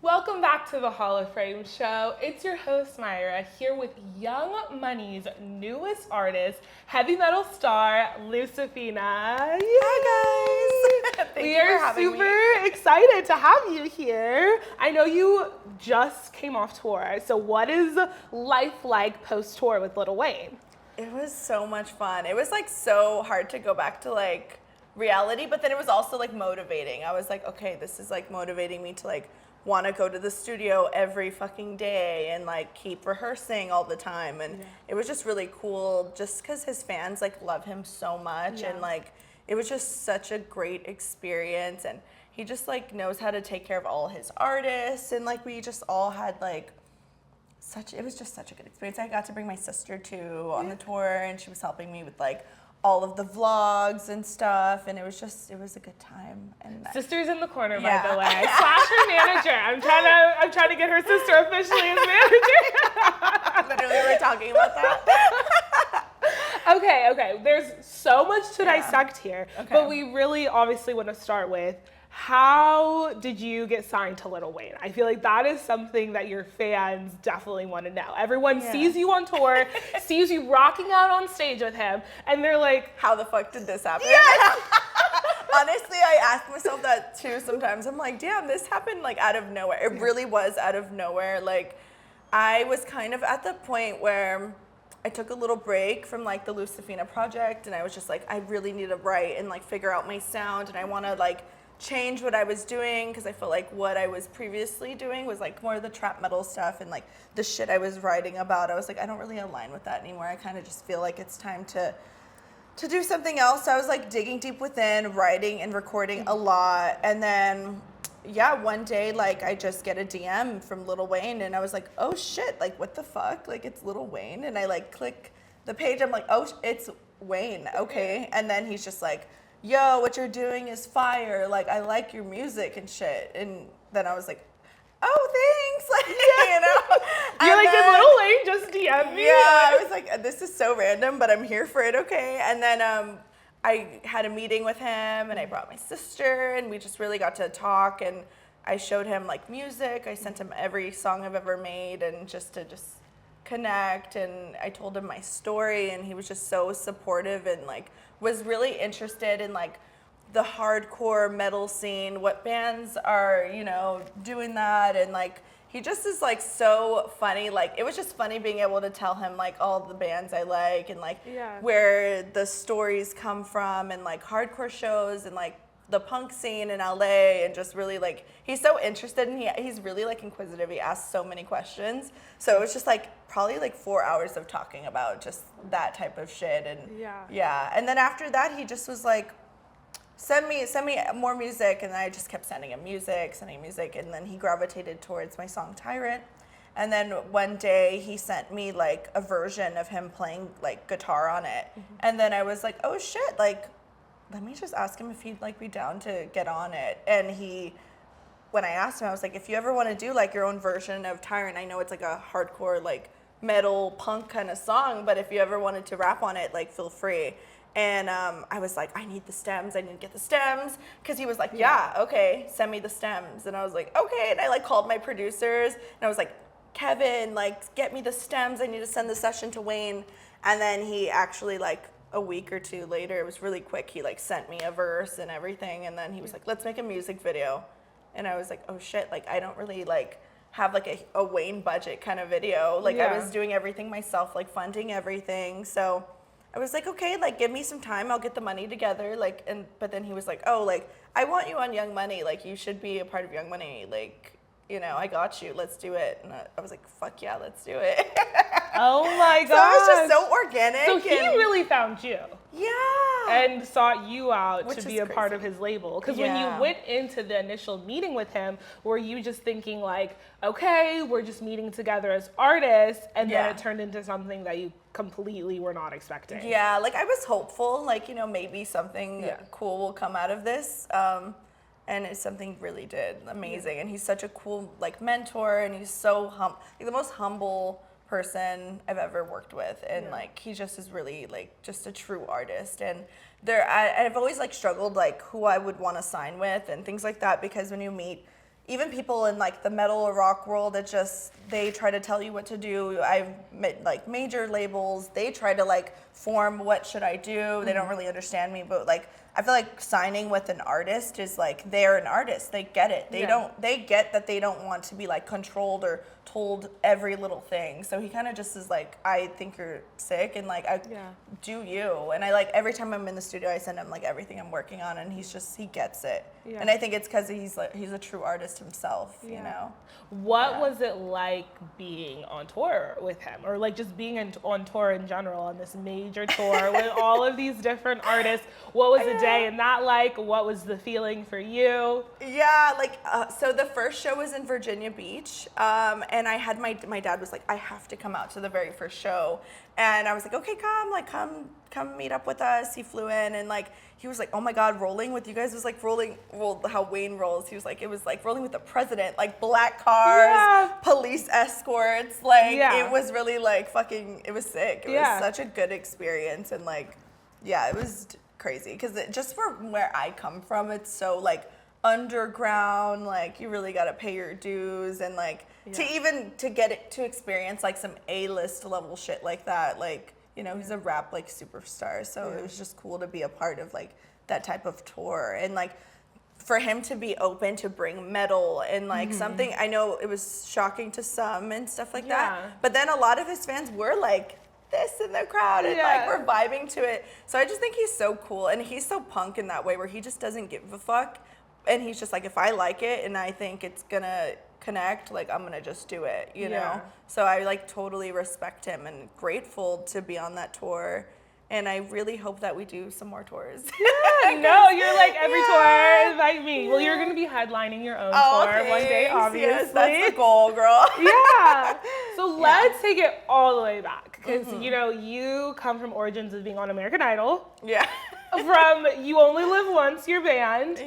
Welcome back to the Hall of Fame show. It's your host, Myra, here with Young Money's newest artist, heavy metal star, Lucifena. Yay! Hi, guys. We are super excited to have you here. I know you just came off tour, so what is life like post-tour with Lil Wayne? It was so much fun. It was like so hard to go back to like reality, but then it was also like motivating. I was like, okay, this is like motivating me to like want to go to the studio every fucking day and like keep rehearsing all the time. And it was just really cool just because his fans like love him so much. And like it was just such a great experience. And he just like knows how to take care of all his artists. And like we just all had like it was just such a good experience. I got to bring my sister too on the tour, and she was helping me with like all of the vlogs and stuff, and it was a good time. And Sister's in the corner, by the way. Slash her manager. I'm trying to get her sister officially as manager. Literally, we're talking about that. Okay. There's so much to dissect here, but we really obviously want to start with, how did you get signed to Lil Wayne? I feel like that is something that your fans definitely want to know. Everyone sees you on tour, sees you rocking out on stage with him, and they're like, how the fuck did this happen? Yes! Honestly, I ask myself that too sometimes. I'm like, damn, this happened like out of nowhere. It really was out of nowhere. Like, I was kind of at the point where I took a little break from like the Lucifena project, and I was just like, I really need to write and like figure out my sound, and I want to like change what I was doing, because I felt like what I was previously doing was like more of the trap metal stuff, and like the shit I was writing about, I was like, I don't really align with that anymore. I kind of just feel like it's time to do something else. So I was like digging deep within, writing and recording a lot, and then one day like I just get a DM from Lil Wayne, and I was like, oh shit, like what the fuck, like it's Lil Wayne, and I like click the page, I'm like, oh, it's Wayne, okay. And then he's just like, yo, what you're doing is fire, like I like your music and shit. And then I was like, oh, thanks, like, you know. You're like, did Lil Wayne just DM me? Yeah, I was like, this is so random, but I'm here for it, okay. And then I had a meeting with him, and I brought my sister, and we just really got to talk, and I showed him like music. I sent him every song I've ever made, and just to connect, and I told him my story, and he was just so supportive and like was really interested in like the hardcore metal scene, what bands are, you know, doing that, and like he just is like so funny. Like it was just funny being able to tell him like all the bands I like, and like where the stories come from, and like hardcore shows, and like the punk scene in LA, and just really like he's so interested, and he's really like inquisitive. He asks so many questions, so it was just like probably like 4 hours of talking about just that type of shit. And and then after that he just was like, send me more music, and then I just kept sending him music, and then he gravitated towards my song Tyrant. And then one day he sent me like a version of him playing like guitar on it, and then I was like, oh shit, like let me just ask him if he'd like be down to get on it. And when I asked him, I was like, if you ever want to do like your own version of Tyrant, I know it's like a hardcore like metal punk kind of song, but if you ever wanted to rap on it, like feel free. And I was like, I need the stems, I need to get the stems, because he was like, yeah, okay, send me the stems. And I was like, okay. And I like called my producers, and I was like, Kevin, like get me the stems, I need to send the session to Wayne. And then he actually like a week or two later, it was really quick, he like sent me a verse and everything, and then he was like, let's make a music video. And I was like, oh shit, like I don't really like have like a Wayne budget kind of video, like I was doing everything myself, like funding everything. So I was like, okay, like give me some time, I'll get the money together, like. And but then he was like, oh, like I want you on Young Money, like you should be a part of Young Money, like, you know, I got you, let's do it. And I was like, fuck yeah, let's do it. Oh my god. So it was just so organic. So he really found you. Yeah. And sought you out Which to be a part of his label. Because when you went into the initial meeting with him, were you just thinking like, okay, we're just meeting together as artists, and then it turned into something that you completely were not expecting? Yeah, like I was hopeful, like, you know, maybe something cool will come out of this. And it's something really did amazing. And he's such a cool like mentor, and he's so like the most humble person I've ever worked with, and like he just is really like just a true artist. And I've always like struggled like who I would want to sign with and things like that, because when you meet even people in like the metal or rock world, they try to tell you what to do. I've met like major labels, they try to like form what should I do. They don't really understand me, but like I feel like signing with an artist is like, they're an artist. They get it. They get that they don't want to be like controlled or told every little thing. So he kind of just is like, I think you're sick and like, do you. And I like, every time I'm in the studio, I send him like everything I'm working on and he gets it. Yeah. And I think it's because he's a true artist himself, you know? What was it like being on tour with him, or like just being on tour in general, on this major tour with all of these different artists? What was the day in that like? What was the feeling for you? Yeah, like, so the first show was in Virginia Beach, and I had my dad was like, I have to come out to the very first show. And I was like, okay, come meet up with us. He flew in and like, he was like, oh my God, rolling with you guys was like how Wayne rolls. He was like, it was like rolling with the president, like black cars, police escorts. Like, it was really like it was sick. It was such a good experience. And like, it was crazy. Cause just from where I come from, it's so like underground, like you really gotta pay your dues and like, to get it to experience like some A-list level shit like that, like, you know, he's a rap like superstar, so it was just cool to be a part of like that type of tour. And like for him to be open to bring metal and like something, I know it was shocking to some and stuff like that, but then a lot of his fans were like this in the crowd and like we're vibing to it. So I just think he's so cool and he's so punk in that way where he just doesn't give a fuck. And he's just like, if I like it and I think it's gonna connect, like I'm gonna just do it, you know? So I like totally respect him and grateful to be on that tour. And I really hope that we do some more tours. No, you're like every tour, invite me. Well, you're gonna be headlining your own tour one day, obviously. Yes, that's the goal, girl. So let's take it all the way back. Because you know, you come from origins of being on American Idol. From You Only Live Once, your band.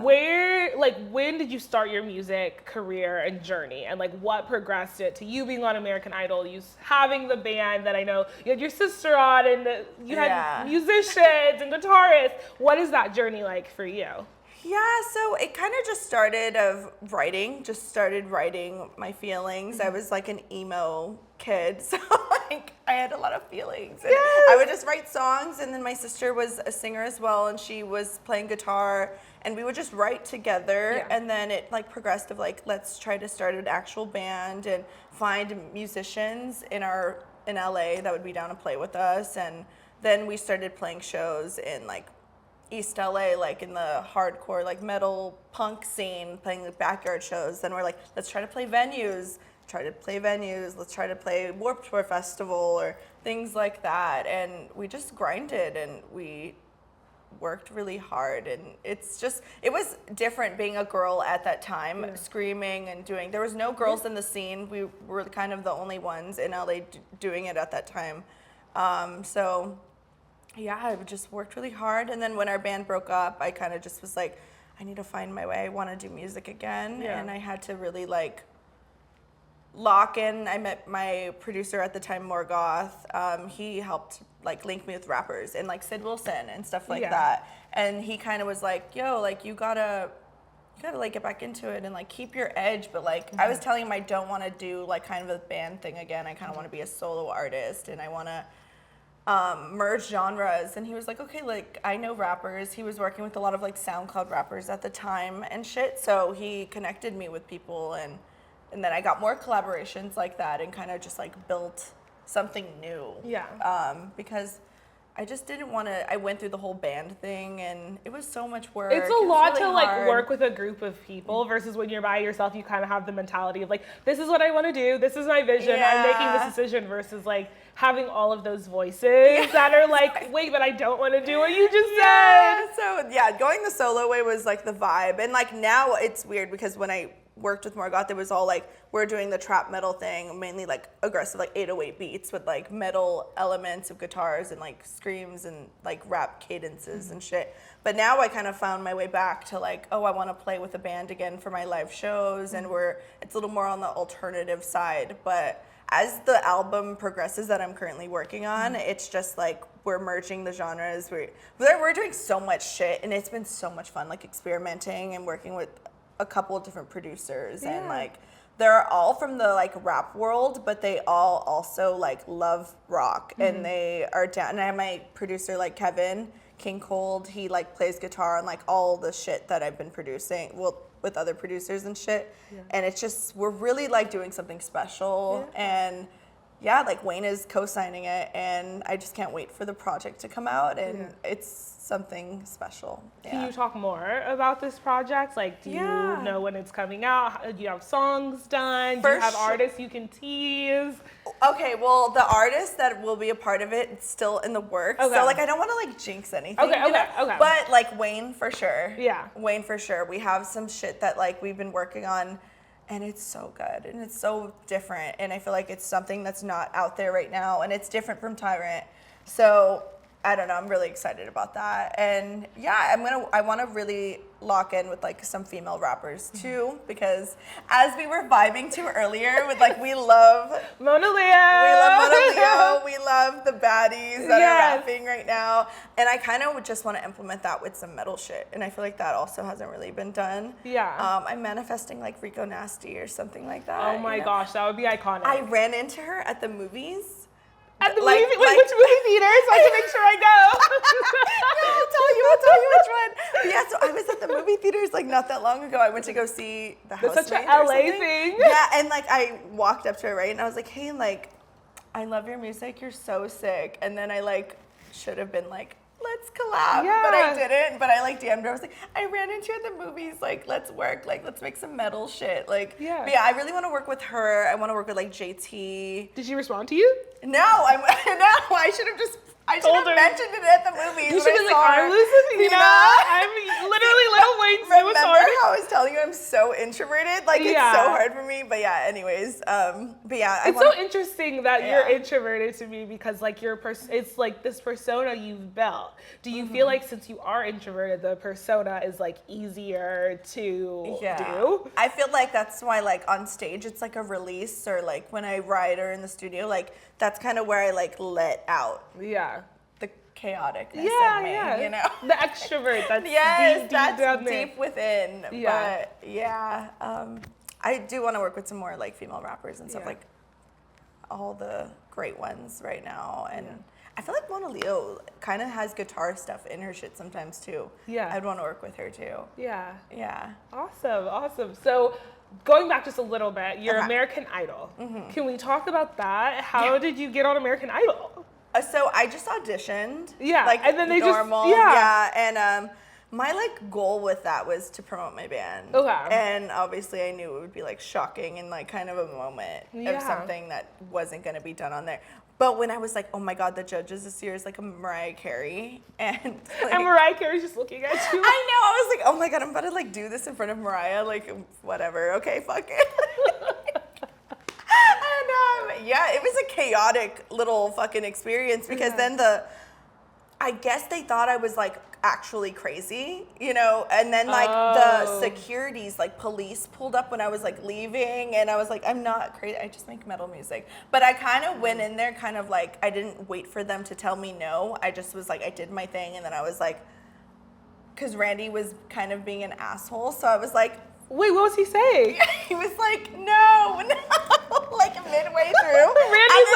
Where, like, when did you start your music career and journey? And like, what progressed it to you being on American Idol, you having the band that I know you had your sister on, and you had musicians and guitarists. What is that journey like for you? Yeah, so it kind of just started writing my feelings. I was like an emo kid, so like I had a lot of feelings. And I would just write songs, and then my sister was a singer as well, and she was playing guitar, and we would just write together. And then it like progressed of like, let's try to start an actual band and find musicians in LA that would be down to play with us. And then we started playing shows in like East LA, like in the hardcore, like metal punk scene, playing the backyard shows. Then we're like, let's try to play venues. Let's try to play Warped Tour Festival or things like that. And we just grinded and we worked really hard. And it was different being a girl at that time, screaming and doing. There was no girls in the scene. We were kind of the only ones in LA doing it at that time. So yeah, I just worked really hard. And then when our band broke up, I kind of just was like, I need to find my way. I want to do music again. And I had to really like lock in. I met my producer at the time, Morgoth. He helped like link me with rappers and like Sid Wilson and stuff like that. And he kind of was like, yo, like you gotta like get back into it and like keep your edge. But like I was telling him I don't want to do like kind of a band thing again. I kind of want to be a solo artist and I want to merge genres. And he was like, okay, like I know rappers. He was working with a lot of like SoundCloud rappers at the time and shit. So he connected me with people and then I got more collaborations like that and kind of just like built something new. Because I just didn't want to, I went through the whole band thing and it was so much work. It's a lot to like work with a group of people versus when you're by yourself, you kind of have the mentality of like, this is what I want to do. This is my vision. I'm making this decision versus like having all of those voices that are like, wait, but I don't want to do what you just said. So yeah, going the solo way was like the vibe. And like now it's weird because when I worked with Morgoth, it was all like, we're doing the trap metal thing, mainly like aggressive, like 808 beats with like metal elements of guitars and like screams and like rap cadences and shit. But now I kind of found my way back to like, oh, I want to play with a band again for my live shows. And it's a little more on the alternative side. But as the album progresses that I'm currently working on, it's just like we're merging the genres. We're doing so much shit and it's been so much fun, like experimenting and working with a couple of different producers and like they're all from the like rap world, but they all also like love rock and they are down. And I have my producer like Kevin King Cold. He like plays guitar on like all the shit that I've been producing. Well, with other producers and shit. And it's just, we're really like doing something special. And yeah, like Wayne is co-signing it and I just can't wait for the project to come out and it's something special. Can you talk more about this project? Like, do you know when it's coming out? Do you have songs done? Do you have artists you can tease? Okay, well, the artist that will be a part of it, it's still in the works. So like, I don't want to like jinx anything. Okay. But like Wayne for sure. Yeah. Wayne for sure. We have some shit that like we've been working on and it's so good and it's so different. And I feel like it's something that's not out there right now and it's different from Tyrant. So I don't know, I'm really excited about that. And yeah, I want to really lock in with like some female rappers too, because as we were vibing to earlier with like, we love Mona Leo. We love Mona Leo. We love the baddies that are rapping right now. And I kind of just want to implement that with some metal shit. And I feel like that also hasn't really been done. Yeah. I'm manifesting like Rico Nasty or something like that. Oh my gosh, that would be iconic. I ran into her at the movies. At the movie, which movie theater? So I can make sure I go. I'll tell you which one. But yeah, so I was at the movie theaters like not that long ago. I went to go see The Housemaid. That's such an LA thing. Yeah, and like I walked up to her, right, and I was like, hey, like, I love your music. You're so sick. And then I like should have been like, let's collab, but I didn't. But I like DM'd her. I was like, I ran into you at the movies. Like, let's work. Like, let's make some metal shit. Like, but yeah, I really want to work with her. I want to work with like JT. Did she respond to you? No, I should have just. I should have mentioned it at the movies. You should have been like, I'm Lucifena. I'm literally Lil Wayne's newest Remember artist. how I was telling you I'm so introverted? Like, it's so hard for me. But yeah, anyways. But yeah. It's so interesting that you're introverted to me because like it's like this persona you've built. Do you feel like since you are introverted, the persona is like easier to do? I feel like that's why like on stage, it's like a release or like when I write or in the studio, like that's kind of where I like let out. Yeah. The chaoticness in me, you know? The extrovert that's deep within. Yeah. But yeah, I do want to work with some more like female rappers and stuff, like all the great ones right now. And I feel like Mona Leo kind of has guitar stuff in her shit sometimes too. Yeah. I'd want to work with her too. Yeah. Yeah. Awesome. So going back just a little bit, you're American Idol. Can we talk about that? How did you get on American Idol? So I just auditioned. Yeah, like and then they normal. And my like goal with that was to promote my band. Okay. And obviously I knew it would be like shocking and like kind of a moment of something that wasn't gonna be done on there. But when I was like, oh my God, the judges this year is like a Mariah Carey. And Mariah Carey's just looking at you. I know, I was like, oh my God, I'm about to like do this in front of Mariah, like whatever, okay, fuck it. And yeah, it was a chaotic little fucking experience because then I guess they thought I was like actually crazy, you know, and then like the securities, like police pulled up when I was like leaving and I was like, I'm not crazy, I just make metal music. But I kind of went in there kind of like, I didn't wait for them to tell me no, I just was like, I did my thing and then I was like, because Randy was kind of being an asshole, so I was like, wait, what was he saying? He was like, no, like midway through. Randy's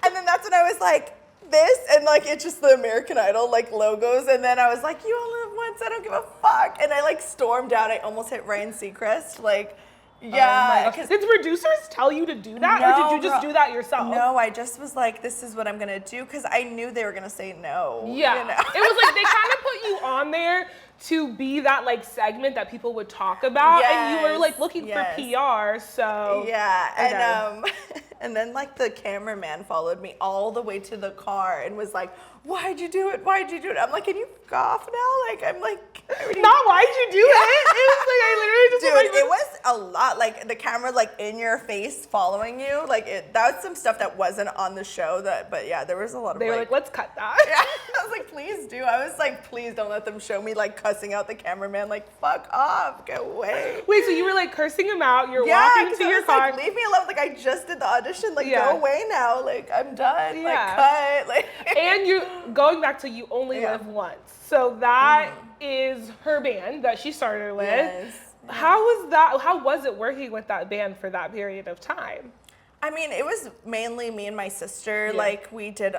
and then that's when I was like, this, and like it's just the American Idol like logos, and then I was like, you all live once, I don't give a fuck, and I like stormed out. I almost hit Ryan Seacrest, like, yeah. Did producers tell you to do that, or did you just do that yourself? No, I just was like, this is what I'm gonna do, because I knew they were gonna say no. Yeah, you know? It was like they kind of put you on there to be that like segment that people would talk about, and you were like looking for PR, so and then like the cameraman followed me all the way to the car and was like, why'd you do it? I'm like, can you fuck off now? Like, I'm like, not why'd you do it? It was like, I literally just dude, it was a lot. Like the camera like in your face following you. Like that was some stuff that wasn't on the show but yeah, there was a lot of They were like, let's cut that. Yeah, I was like, please do. I was like, please don't let them show me like cussing out the cameraman. Like, fuck off, go away. Wait, so you were like cursing him out, you're walking to your car. Like, leave me alone. Like I just did the audition. Like go away now. Like I'm done. Like cut. Like and you going back to You Only Live Once. So that is her band that she started with. How was that? How was it working with that band for that period of time? I mean, it was mainly me and my sister. Yeah. Like, we did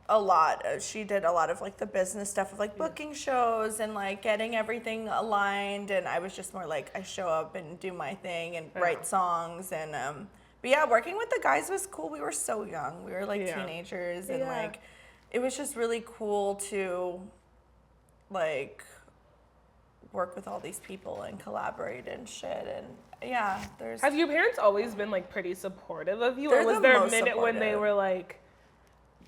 a lot. She did a lot of like the business stuff of like booking shows and like getting everything aligned. And I was just more like, I show up and do my thing and write songs. And but yeah, working with the guys was cool. We were so young. We were like teenagers, and like it was just really cool to like work with all these people and collaborate and shit. And yeah, there's. Have your parents always been like pretty supportive of you, They're or was the there a most minute when they supportive. were like,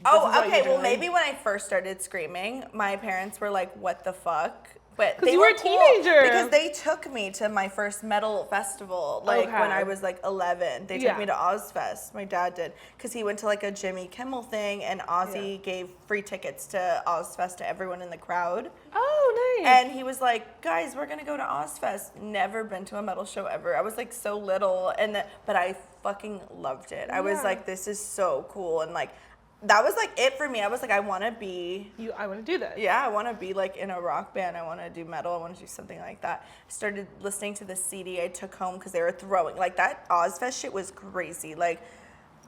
Oh, okay. Well, maybe when I first started screaming, my parents were like, "What the fuck?" But they you were a cool teenager. because they took me to my first metal festival, like when I was like 11. They took me to Ozfest. My dad did, because he went to like a Jimmy Kimmel thing, and Ozzy gave free tickets to Ozfest to everyone in the crowd. Oh, nice. And he was like, "Guys, we're gonna go to Ozfest." Never been to a metal show ever. I was like so little, but I fucking loved it. I was like, "This is so cool," and like. That was like it for me. I was like, I want to be. I want to do this. Yeah, I want to be like in a rock band. I want to do metal. I want to do something like that. I started listening to the CD I took home because they were throwing like that Ozfest shit was crazy. Like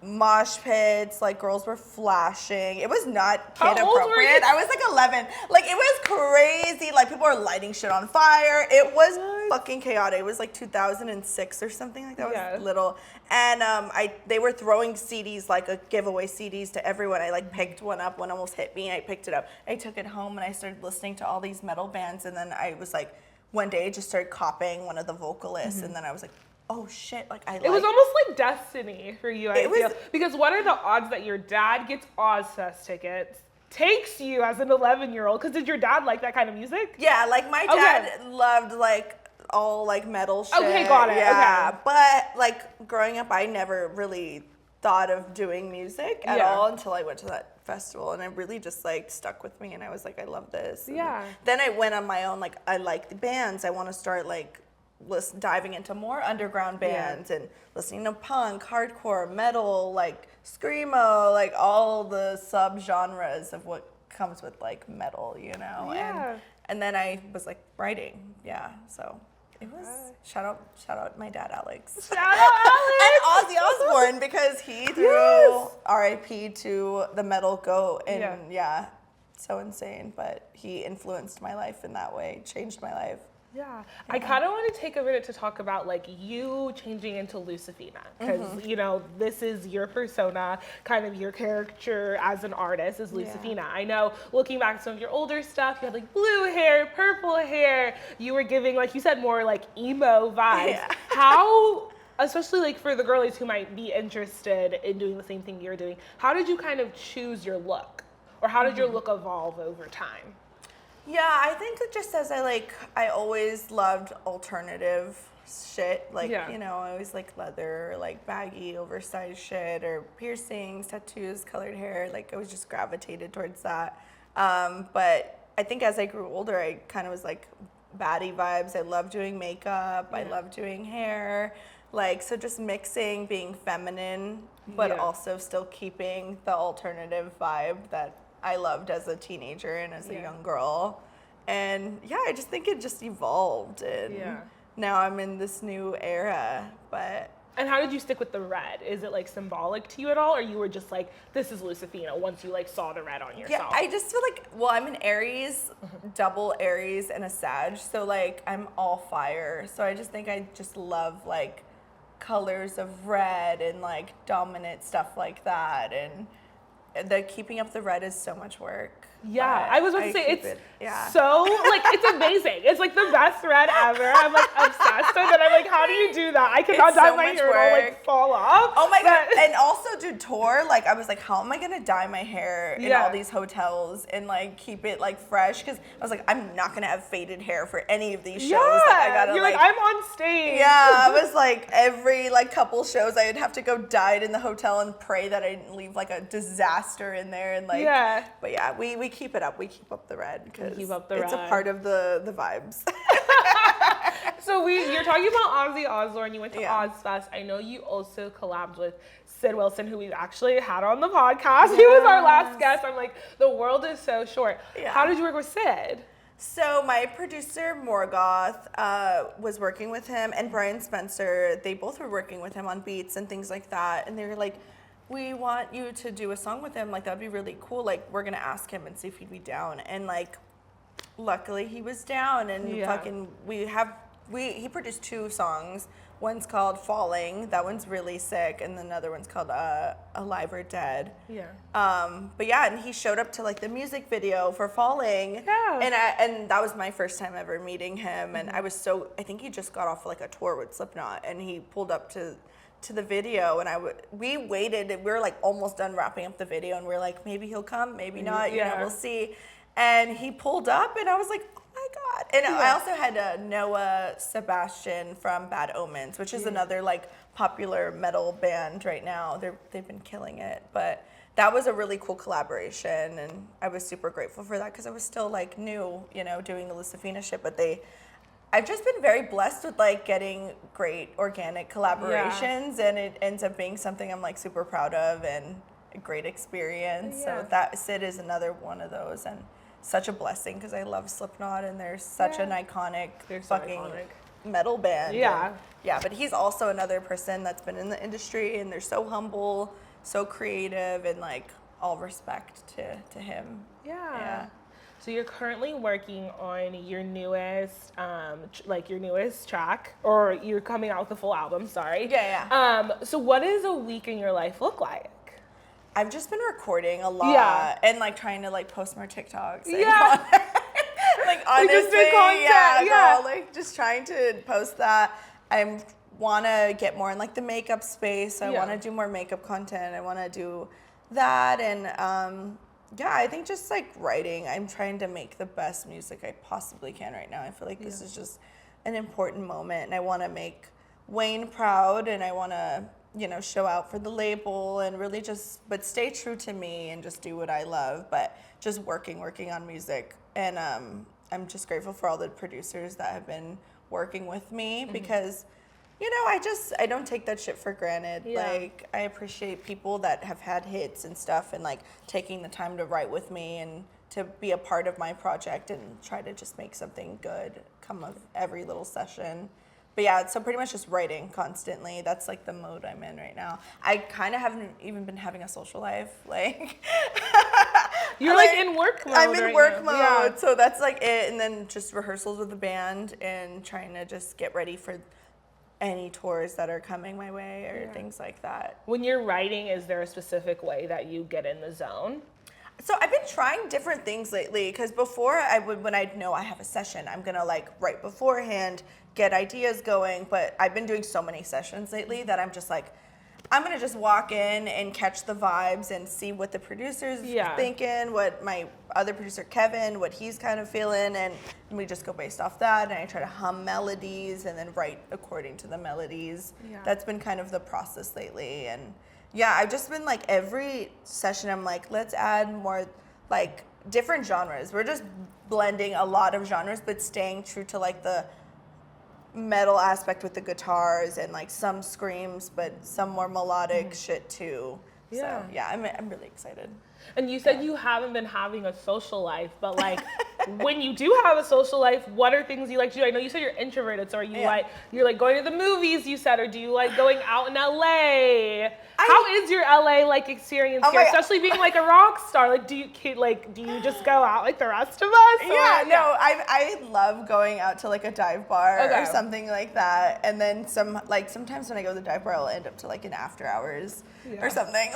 mosh pits, like girls were flashing. It was not kid appropriate. I was like 11. Like it was crazy. Like people were lighting shit on fire. It was fucking chaotic. It was like 2006 or something like that. I was little. And they were throwing CDs, like a giveaway CDs to everyone. I like picked one up. One almost hit me. I picked it up. I took it home and I started listening to all these metal bands. And then I was like, one day I just started copying one of the vocalists. And then I was like, oh shit, like It was almost like destiny for you, I feel. Because what are the odds that your dad gets Ozfest tickets, takes you as an 11-year-old? Because did your dad like that kind of music? Yeah, like my dad loved like all like metal shit. Okay, got it. Yeah, okay. But like growing up, I never really thought of doing music at all until I went to that festival, and it really just like stuck with me, and I was like, I love this. And then I went on my own, like I like the bands. I want to start like diving into more underground bands and listening to punk, hardcore, metal, like screamo, like all the sub-genres of what comes with like metal, you know. And then I was like writing, so it was shout out my dad Alex. Shout out Alex and Ozzy Osbourne, because he threw R.I.P. to the metal goat, and so insane, but he influenced my life in that way, changed my life. Yeah. I kind of want to take a minute to talk about like you changing into Lucifena, because you know, this is your persona, kind of your character as an artist is Lucifena. I know looking back at some of your older stuff, you had like blue hair, purple hair, you were giving, like you said, more like emo vibes. How, especially like for the girlies who might be interested in doing the same thing you're doing, how did you kind of choose your look, or how did your look evolve over time? Yeah, I think that just as I always loved alternative shit. Like, you know, I always like leather, like baggy, oversized shit, or piercings, tattoos, colored hair. Like, I was just gravitated towards that. But I think as I grew older, I kind of was like baddie vibes. I love doing makeup. I love doing hair. Like, so just mixing being feminine, but also still keeping the alternative vibe that I loved as a teenager and as a young girl. And I just think it just evolved, and now I'm in this new era. And how did you stick with the red? Is it like symbolic to you at all, or you were just like, this is Lucifena once you like saw the red on yourself? Yeah, I just feel like, well, I'm an Aries, double Aries and a Sag, so like I'm all fire. So I just think I just love like colors of red and like dominant stuff like that, and the keeping up the red is so much work. Yeah, I was about to say, it's so, like, it's amazing. It's like the best red ever. I'm like obsessed with it. I'm like, how do you do that? I cannot dye my hair, it'll like fall off. Oh my God. And also to tour, like, I was like, how am I going to dye my hair in all these hotels and like keep it like fresh? Because I was like, I'm not going to have faded hair for any of these shows. Like, I gotta, you're like, I'm on stage. Yeah, I was like, every like couple shows, I would have to go dye it in the hotel and pray that I didn't leave like a disaster in there. And like, but yeah, we keep it up. We keep up the red because it's a part of the vibes. So you're talking about Ozzy Osbourne. You went to Ozfest. I know you also collabed with Sid Wilson, who we've actually had on the podcast. He was our last guest. I'm like, the world is so short. How did you work with Sid? So my producer Morgoth was working with him, and Brian Spencer. They both were working with him on beats and things like that. And they were like, "We want you to do a song with him. Like that'd be really cool. Like we're gonna ask him and see if he'd be down." And like, luckily he was down. And he produced 2 songs. One's called Falling. That one's really sick. And then another one's called Alive or Dead. Yeah. But yeah, and he showed up to like the music video for Falling. Yeah. And that was my first time ever meeting him. And I think he just got off like a tour with Slipknot, and he pulled up to the video, and we waited, and we were like almost done wrapping up the video, and we are like, maybe he'll come, maybe not, you know, we'll see. And he pulled up, and I was like, oh my God. And I also had Noah Sebastian from Bad Omens, which is another like popular metal band right now. They've been killing it. But that was a really cool collaboration, and I was super grateful for that because I was still like new, you know, doing the Lucifena shit. But I've just been very blessed with like getting great organic collaborations, and it ends up being something I'm like super proud of and a great experience. So that Sid is another one of those, and such a blessing because I love Slipknot, and they're such an iconic metal band. Yeah. And, but he's also another person that's been in the industry, and they're so humble, so creative, and like all respect to him. Yeah. So you're currently working on your newest, your newest track, or you're coming out with a full album, sorry. Yeah. So what does a week in your life look like? I've just been recording a lot and like trying to like post more TikToks. Yeah. Like honestly, girl, like just trying to post that. I want to get more in like the makeup space. I want to do more makeup content. I want to do that, and I think just like writing. I'm trying to make the best music I possibly can right now. I feel like this is just an important moment, and I want to make Wayne proud, and I want to, you know, show out for the label and really but stay true to me and just do what I love, but just working on music. And I'm just grateful for all the producers that have been working with me because, you know, I don't take that shit for granted. Like, I appreciate people that have had hits and stuff, and like taking the time to write with me and to be a part of my project and try to just make something good come of every little session. But yeah, so pretty much just writing constantly. That's like the mode I'm in right now. I kind of haven't even been having a social life. Like, you're like in work mode. I'm in right work now. mode, so that's like it. And then just rehearsals with the band and trying to just get ready for any tours that are coming my way or things like that. When you're writing, is there a specific way that you get in the zone? So I've been trying different things lately, because before when I know I have a session, I'm gonna like write beforehand, get ideas going, but I've been doing so many sessions lately that I'm just like, I'm gonna just walk in and catch the vibes and see what the producer's thinking, what my other producer Kevin, what he's kind of feeling, and we just go based off that, and I try to hum melodies and then write according to the melodies. That's been kind of the process lately. And yeah, I've just been like, every session I'm like, let's add more like different genres. We're just blending a lot of genres, but staying true to like the metal aspect with the guitars and like some screams, but some more melodic shit too. So yeah, I'm really excited. And you said you haven't been having a social life, but like when you do have a social life, what are things you like to do? I know you said you're introverted, so are you like, you're like going to the movies, you said, or do you like going out in LA? How is your LA like experience here, especially being like a rock star? Like, do you just go out like the rest of us? I love going out to like a dive bar or something like that. And then sometimes when I go to the dive bar, I'll end up to like an after hours or something.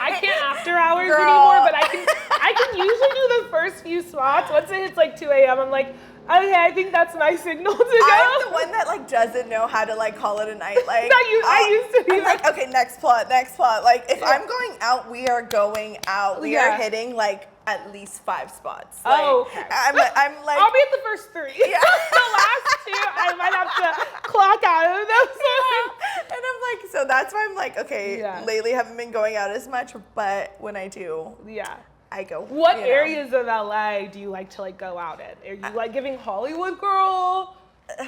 I can't after hours anymore, but I can usually do the first few spots. Once it hits like 2 a.m., I'm like, okay, I think that's my signal to go. I'm the one that like doesn't know how to like call it a night. Like I used to be like, okay, next plot. Like if I'm going out, we are going out. We are hitting like at least 5 spots. Like, okay. I'm like, I'll be at the first 3. Yeah. The last 2, I might have to clock out of those. And I'm like, so that's why I'm like, okay, lately haven't been going out as much, but when I do, I go. What areas of LA do you like to like go out in? Are you like giving Hollywood girl? I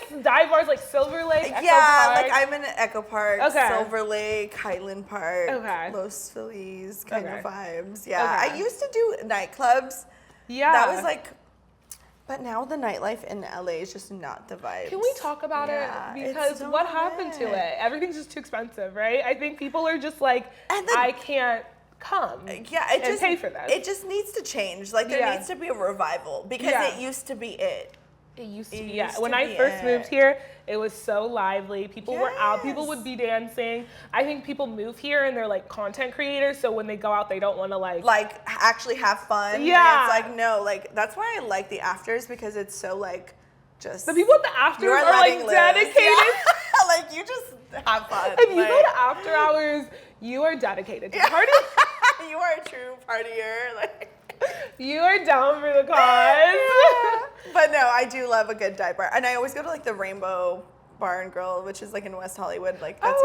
think dive bars like Silver Lake, Echo Park. Like I'm in Echo Park, Silver Lake, Highland Park, Los Feliz kind of vibes. I used to do nightclubs. That was like But now the nightlife in LA is just not the vibe. Can we talk about it? Because what happened to it? Everything's just too expensive, right? I think people are just like, I can't come and pay for this. It just needs to change. Like there needs to be a revival because it used to be it. It used to be, When I first moved here, it was so lively. People were out. People would be dancing. I think people move here and they're like content creators. So when they go out, they don't want to like actually have fun. Yeah. And it's like, no, like that's why I like the afters because it's so like just. The people at the afters are like dedicated. Yeah. Like you just have fun. If you go to after hours, you are dedicated to the party. You are a true partier. Like. You are down for the cause. But no, I do love a good dive bar. And I always go to like the Rainbow Bar and Grill, which is like in West Hollywood. Like that's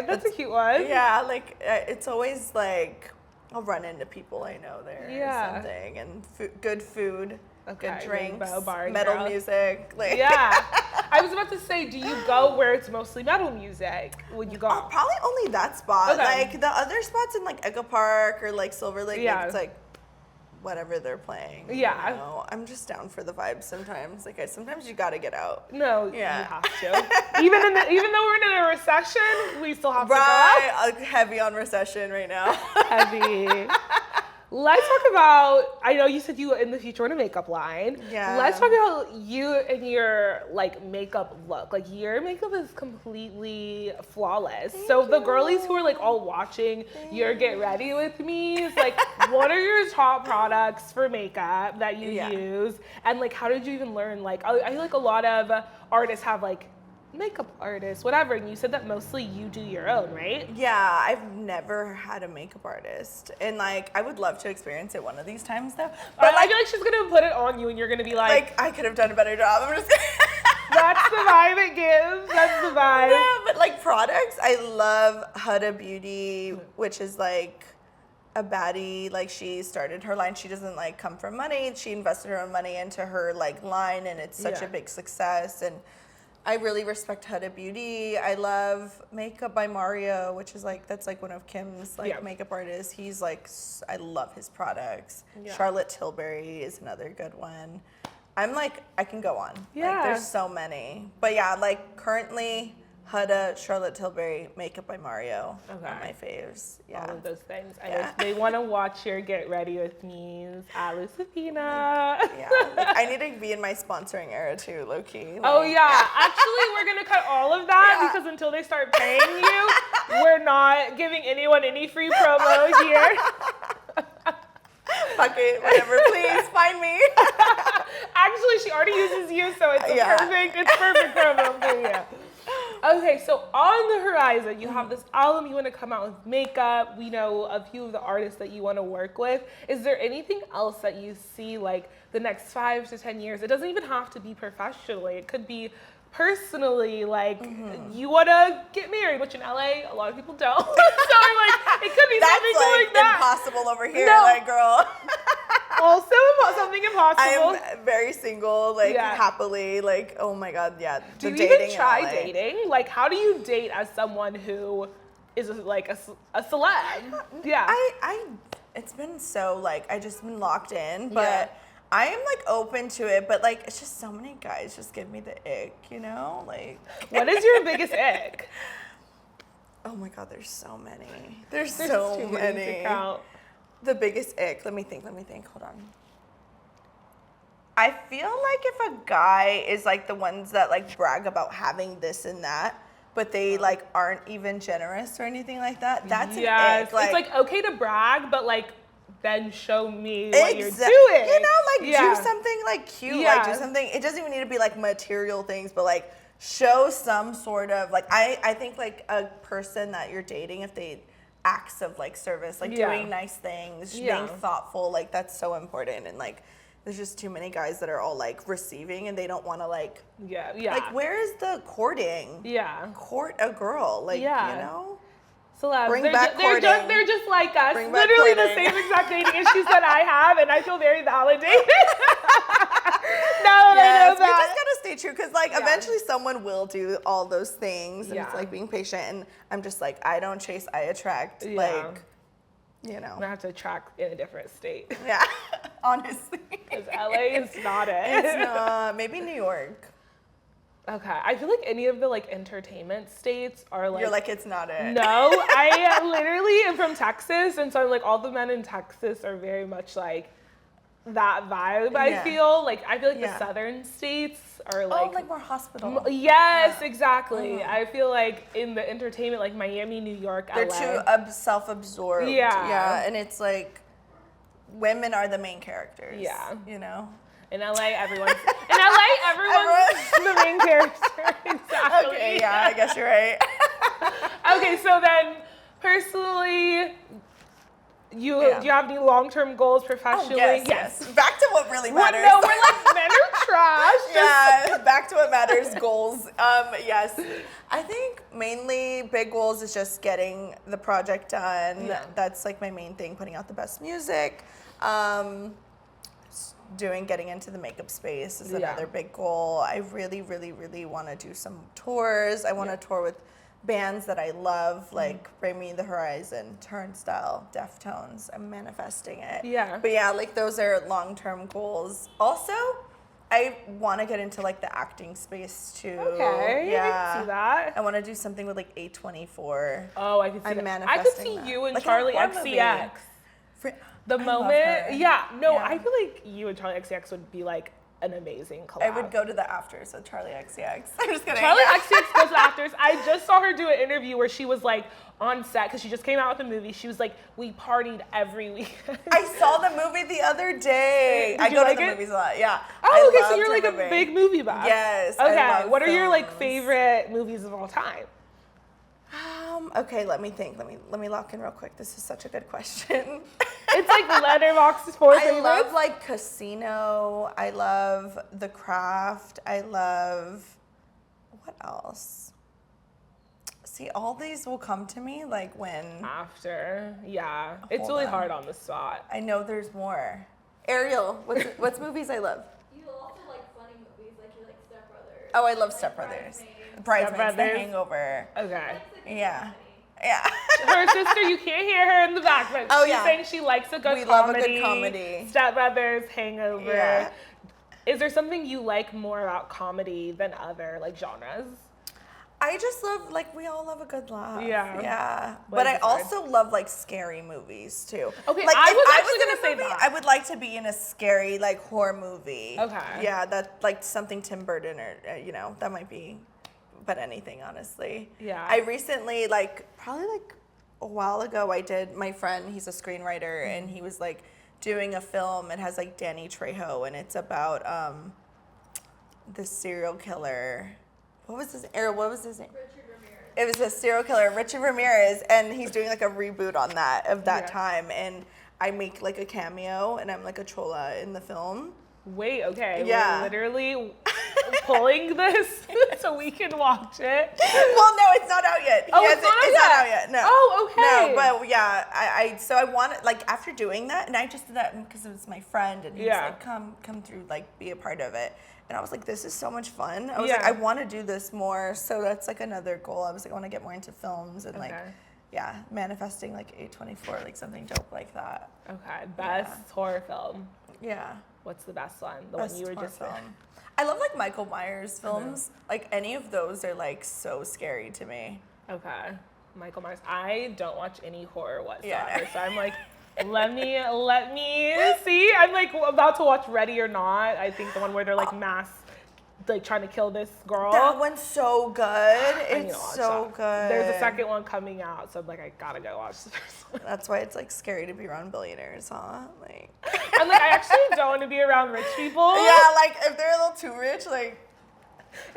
that's a cute one. Yeah, like it's always like I'll run into people I know there or something. And good food, good drinks, metal music. Like. Yeah. I was about to say, do you go where it's mostly metal music? Would you go? Probably only that spot. Like the other spots in like Echo Park or like Silver Lake, like, it's like whatever they're playing. Yeah. You know? I'm just down for the vibes sometimes. Like sometimes you gotta get out. No, you have to. even though we're in a recession, we still have to go out. Heavy on recession right now. Heavy. Let's talk about, I know you said you in the future want a makeup line. Yeah. Let's talk about you and your like makeup look. Like your makeup is completely flawless. So the girlies who are like all watching your Get Ready With Me's, like what are your top products for makeup that you use? And like how did you even learn? Like I feel like a lot of artists have like makeup artists, whatever, and you said that mostly you do your own, right? Yeah, I've never had a makeup artist, and like I would love to experience it one of these times though. But I feel like she's gonna put it on you, and you're gonna be like I could have done a better job. I'm just. That's the vibe it gives. That's the vibe. Yeah, but like products, I love Huda Beauty, which is like a baddie. Like she started her line. She doesn't like come from money. She invested her own money into her like line, and it's such a big success. And I really respect Huda Beauty. I love Makeup by Mario, which is like, that's like one of Kim's like makeup artists. He's like, I love his products. Yeah. Charlotte Tilbury is another good one. I'm like, I can go on. Yeah. Like there's so many. But yeah, like currently Huda, Charlotte Tilbury, Makeup by Mario are my faves. Yeah. All of those things. And if they want to watch your Get Ready With Me's at Lucifena. Yeah. Like, I need to be in my sponsoring era too, low key. Like, oh yeah. Actually, we're going to cut all of that because until they start paying you, we're not giving anyone any free promo here. Fuck it, whatever, please find me. Actually, she already uses you, so it's perfect promo for you. Okay, so on the horizon, you have this album, you want to come out with makeup. We know a few of the artists that you want to work with. Is there anything else that you see like the next 5 to 10 years? It doesn't even have to be professionally. It could be personally, like you want to get married, which in LA, a lot of people don't. So like, it could be something like that. Impossible over here, like girl. Also, something impossible. I'm very single, like happily, like oh my god, yeah. Do you even try dating? Like, how do you date as someone who is like a celeb? Yeah. It's been so like I just been locked in, but I am like open to it, but like it's just so many guys just give me the ick, you know? Like what is your biggest ick? Oh my god, there's so many. There's so too many. To count. The biggest ick. Let me think. Hold on. I feel like if a guy is like the ones that like brag about having this and that, but they like aren't even generous or anything like that, that's an ick. Like, it's like okay to brag, but like then show me what you're doing. You know, like do something like cute. Like do something. It doesn't even need to be like material things, but like show some sort of like I think like a person that you're dating, if they acts of like service, like doing nice things, being thoughtful, like that's so important. And like there's just too many guys that are all like receiving and they don't want to like like where is the courting? Court a girl, like you know. Celebs. Bring back courting. They're just like us. Literally the same exact dating issues that I have, and I feel very validated. Now that I know that. We just gotta stay true, because like eventually someone will do all those things, and it's like being patient. And I'm just like, I don't chase, I attract. Like, you know. I'm gonna have to attract in a different state. Yeah. honestly. Because LA is not it. It's not. Maybe New York. Okay, I feel like any of the like entertainment states are like. You're like, it's not it. No, I literally am from Texas, and so I'm like all the men in Texas are very much like that vibe. I feel like the southern states are like more hospital. Yes, exactly. I feel like in the entertainment, like Miami, New York, they're LA. too self-absorbed. Yeah, and it's like women are the main characters. Yeah, you know. In LA, everyone's the main character. Exactly. Okay, yeah, I guess you're right. Okay, so then personally, do you have any long-term goals professionally? Oh, yes. Back to what really matters. No, we're like men are trash. Yeah, back to what matters. Goals. Yes. I think mainly big goals is just getting the project done. Yeah. That's like my main thing. Putting out the best music. Getting into the makeup space is another big goal. I really, really, really want to do some tours. I want to tour with bands that I love, like Bring Me the Horizon, Turnstile, Deftones. I'm manifesting it. Yeah. But yeah, like those are long-term goals. Also, I want to get into like the acting space too. Okay. Yeah. I can see that. I want to do something with like A24. Oh, I can see I'm that. manifesting I could see that. you and Like Charlie a horror XCX. The I moment, love her. I feel like you and Charlie XCX would be like an amazing collab. I would go to the afters with Charlie XCX. I'm just kidding. Charlie XCX goes to actors. I just saw her do an interview where she was like on set because she just came out with a movie. She was like, we partied every weekend. I saw the movie the other day. I go to the movies a lot. Yeah. Oh, okay. So you're like a big movie buff. Yes. Okay. What are your like favorite movies of all time? Okay, let me think. Let me lock in real quick. This is such a good question. It's like Letterboxd's four favorites. I love like Casino. I love The Craft. I love, what else? See, all these will come to me like when after. Yeah, it's really hard on the spot. I know there's more. Ariel, what's movies I love? You also like funny movies, like you like Step Brothers. Oh, I love Step Brothers. Bridesmaids, The Hangover. Okay. Yeah. Yeah. Her sister, you can't hear her in the back, but she's saying she likes a good comedy. We love a good comedy. Step Brothers, Hangover. Yeah. Is there something you like more about comedy than other like genres? I just love, like, we all love a good laugh. Yeah. Yeah. But I also love, like, scary movies, too. Okay, like, I was if actually going to say that. I would like to be in a scary, like, horror movie. Okay. Yeah, that, like, something Tim Burton or, you know, that might be, but anything, honestly. Yeah. I recently, like, probably, like, a while ago, my friend, he's a screenwriter, and he was, like, doing a film. It has, like, Danny Trejo, and it's about this serial killer. What was his name? Richard Ramirez. It was a serial killer, Richard Ramirez, and he's doing like a reboot on that time. And I make like a cameo, and I'm like a chola in the film. Wait, okay. Yeah. We're literally pulling this so we can watch it. Well, no, it's not out yet. Oh, it's not out yet? No. Oh, okay. No, but yeah, so I wanted, like, after doing that, and I just did that because it was my friend, and he was like, come through, like, be a part of it. And I was like, this is so much fun. I was like, I want to do this more. So that's like another goal. I was like, I want to get more into films and like, manifesting like A24, like something dope like that. Okay, best horror film. Yeah. What's the best one? The Best one you were just film. I love like Michael Myers films. Like any of those are like so scary to me. Okay, Michael Myers. I don't watch any horror whatsoever, Yeah. so I'm like, let me see. I'm like about to watch Ready or Not. I think the one where they're like like trying to kill this girl. That one's so good. It's so good. There's a second one coming out, so I'm like, I gotta go watch the first one. That's why it's like scary to be around billionaires, huh? Like, I'm like, I actually don't want to be around rich people. Yeah, like if they're a little too rich, like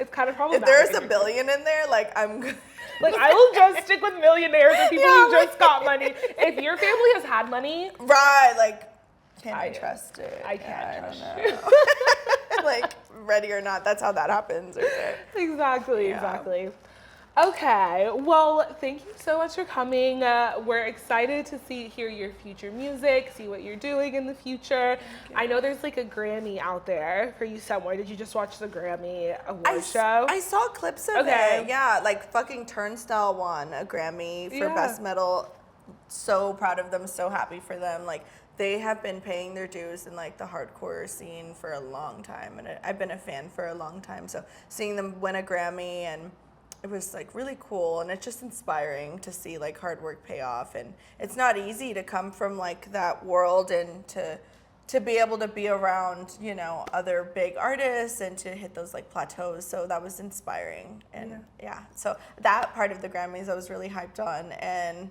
it's kind of problematic. if there's a billion in there, like I'm good. Like, I will just stick with millionaires and people who just got money. If your family has had money. Right, like, can I trust it? I can't trust you. Like, Ready or Not, that's how that happens. Okay. Exactly. Okay, well, thank you so much for coming. We're excited to hear your future music, see what you're doing in the future. I know there's like a Grammy out there for you somewhere. Did you just watch the Grammy award show? I saw clips of it. Yeah, like fucking Turnstile won a Grammy for Best Metal so proud of them, so happy for them. Like, they have been paying their dues in like the hardcore scene for a long time, and I've been a fan for a long time. So seeing them win a Grammy, and it was like really cool, and it's just inspiring to see like hard work pay off. And it's not easy to come from like that world and to be able to be around, you know, other big artists and to hit those like plateaus. So that was inspiring. And yeah, so that part of the Grammys I was really hyped on. And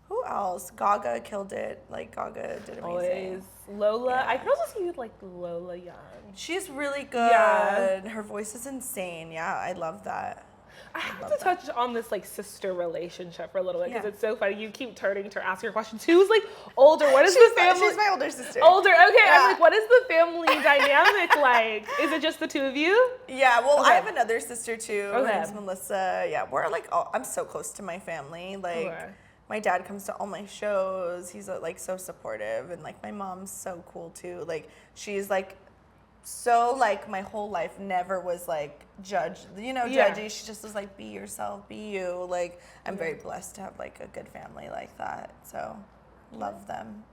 who else? Gaga killed it. Like, Gaga did amazing. Always. Lola. Yeah. I can also see you with like Lola Young. She's really good. Yeah. Her voice is insane. Yeah, I love that. I have to touch on this like sister relationship for a little bit because it's so funny. You keep turning to ask your questions. Who's like older? What is the family? She's my older sister. Older. Okay. Yeah. I'm like, what is the family dynamic like? Is it just the two of you? Yeah. Well, Okay. I have another sister too. Okay. Her name's Melissa. Yeah, we're like, I'm so close to my family. Like, Okay. my dad comes to all my shows. He's like so supportive, and like my mom's so cool too. Like, she's like so like my whole life never was like judgy. She just was like, be yourself, be you. Like, I'm very blessed to have like a good family like that. So love them.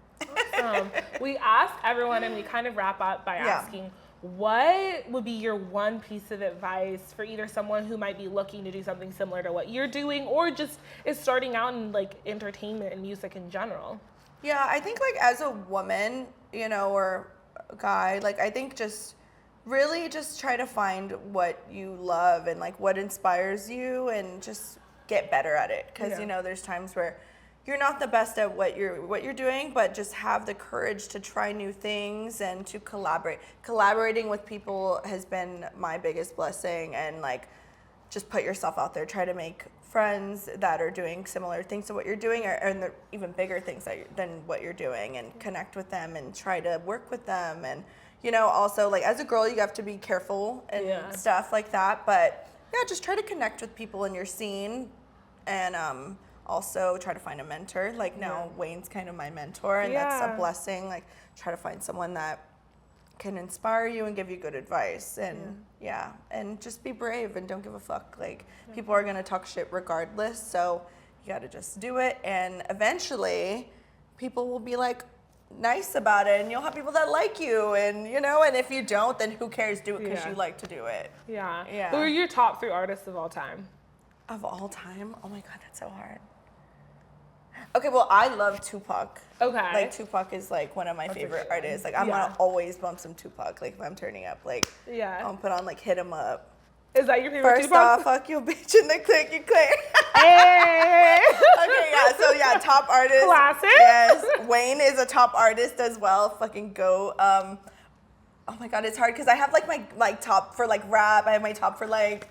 We ask everyone, and we kind of wrap up by asking, what would be your one piece of advice for either someone who might be looking to do something similar to what you're doing, or just is starting out in like entertainment and music in general? Yeah, I think like as a woman, you know, or a guy, like I think just really just try to find what you love and like what inspires you, and just get better at it. Because you know, there's times where you're not the best at what you're doing, but just have the courage to try new things and to collaborate. Collaborating with people has been my biggest blessing, and like just put yourself out there. Try to make friends that are doing similar things to what you're doing, or even bigger things than what you're doing, and connect with them and try to work with them. And you know, also like as a girl, you have to be careful and stuff like that. But yeah, just try to connect with people in your scene, and also try to find a mentor. Like now Wayne's kind of my mentor, and that's a blessing. Like, try to find someone that can inspire you and give you good advice. And and just be brave and don't give a fuck. Like, people are gonna talk shit regardless, so you gotta just do it, and eventually people will be like nice about it, and you'll have people that like you, and you know, and if you don't, then who cares? Do it because you like to do it. Who are your top 3 artists of all time? Of all time? Oh my god, that's so hard. Okay, well, I love Tupac. Okay. Like, Tupac is like one of my favorite artists. Like, I'm gonna always bump some Tupac. Like, if I'm turning up, like, I'll put on like Hit 'Em Up. Is that your favorite First Tupac? off, fuck you, bitch, in the click you clear. Hey. Okay, yeah. So yeah, top artist. Classic. Yes. Wayne is a top artist as well. Fucking go. Oh my god, it's hard because I have like my top for like rap. I have my top for like.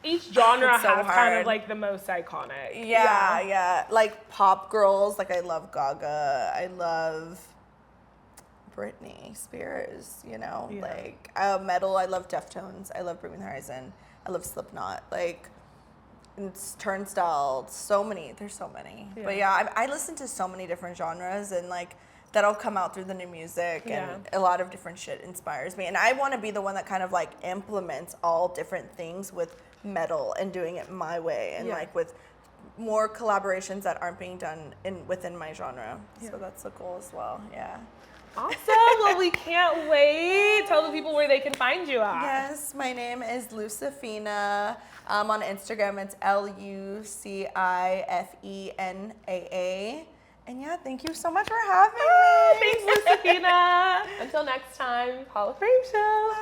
Each genre so has kind hard. of like the most iconic. Yeah. Like pop girls, like I love Gaga. I love Britney Spears, you know. Like metal, I love Deftones. I love Bring Me the Horizon. I love Slipknot. Like, it's Turnstile. There's so many. But yeah, I listen to so many different genres, and like that'll come out through the new music, and a lot of different shit inspires me. And I want to be the one that kind of like implements all different things with metal and doing it my way, and like with more collaborations that aren't being done within my genre. So that's the goal as well. Yeah. Awesome. Well, we can't wait. Tell the people where they can find you at. Yes, my name is Lucifena. On Instagram, it's LUCIFENAA. And yeah, thank you so much for having me. Thanks, Lucifena. Until next time, Hall of Fame Show.